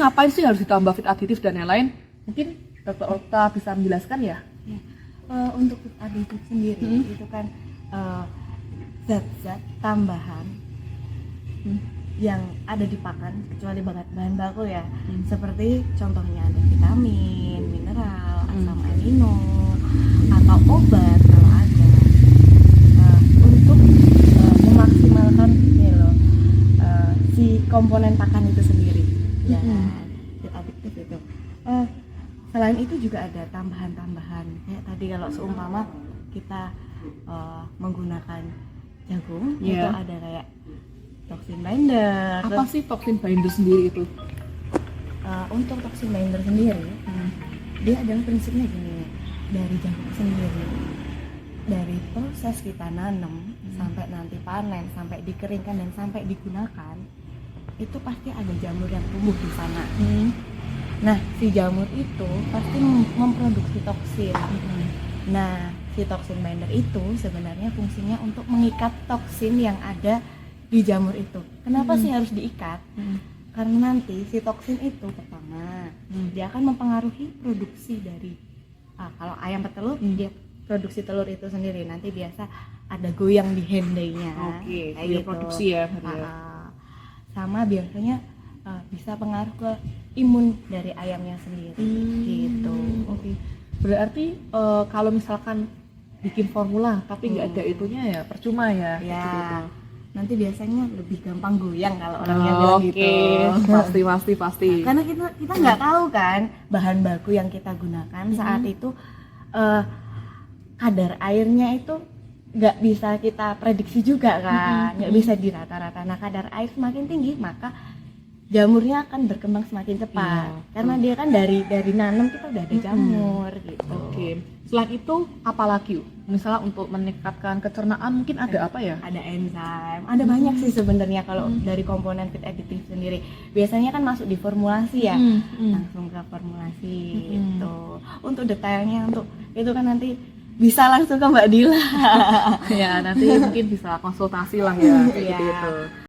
Ngapain sih harus ditambah fit aditif dan lain-lain? Mungkin Dr. Okta bisa menjelaskan ya? Untuk fit aditif sendiri itu kan zat-zat tambahan yang ada di pakan kecuali bahan baku ya, seperti contohnya ada vitamin, mineral, asam amino atau obat kalau ada, untuk memaksimalkan ini loh, si komponen pakan itu sendiri ya. Fit aditif itu selain itu juga ada tambahan-tambahan kayak tadi kalau seumpama kita menggunakan jagung, itu ada kayak toxin binder. Apa sih toxin binder sendiri itu? Untuk toxin binder sendiri, dia adalah prinsipnya gini, dari jagung sendiri, dari proses kita nanam sampai nanti panen, sampai dikeringkan dan sampai digunakan, itu pasti ada jamur yang tumbuh di sana. Nah, si jamur itu pasti memproduksi toksin. Nah, si toxin binder itu sebenarnya fungsinya untuk mengikat toksin yang ada di jamur itu. Kenapa sih harus diikat? Karena nanti si toksin itu pertama dia akan mempengaruhi produksi dari kalau ayam petelur, dia produksi telur itu sendiri. Nanti biasa ada goyang di hendainya. Oke, kayak dia gitu. produksi ya. Sama biasanya bisa pengaruh ke imun dari ayamnya sendiri gitu. Oke. Berarti kalau misalkan bikin formula tapi nggak ada itunya ya percuma ya. Ya. Gitu. Nanti biasanya lebih gampang goyang kalau orangnya bilang gitu. Pasti. Karena kita nggak tahu kan bahan baku yang kita gunakan saat itu, kadar airnya itu nggak bisa kita prediksi juga kan, nggak bisa dirata-rata. Nah, kadar air semakin tinggi maka jamurnya akan berkembang semakin cepat. Karena dia kan dari nanam kita udah ada jamur gitu. Oke. Selain itu apalagi? Misalnya untuk meningkatkan pencernaan mungkin ada apa ya? Ada enzim, ada banyak sih sebenarnya kalau dari komponen fit aditif sendiri. Biasanya kan masuk di formulasi ya, langsung ke formulasi itu. Untuk detailnya untuk itu kan nanti bisa langsung ke Mbak Dila. Ya nanti mungkin bisa konsultasi lah ya. Kayak gitu.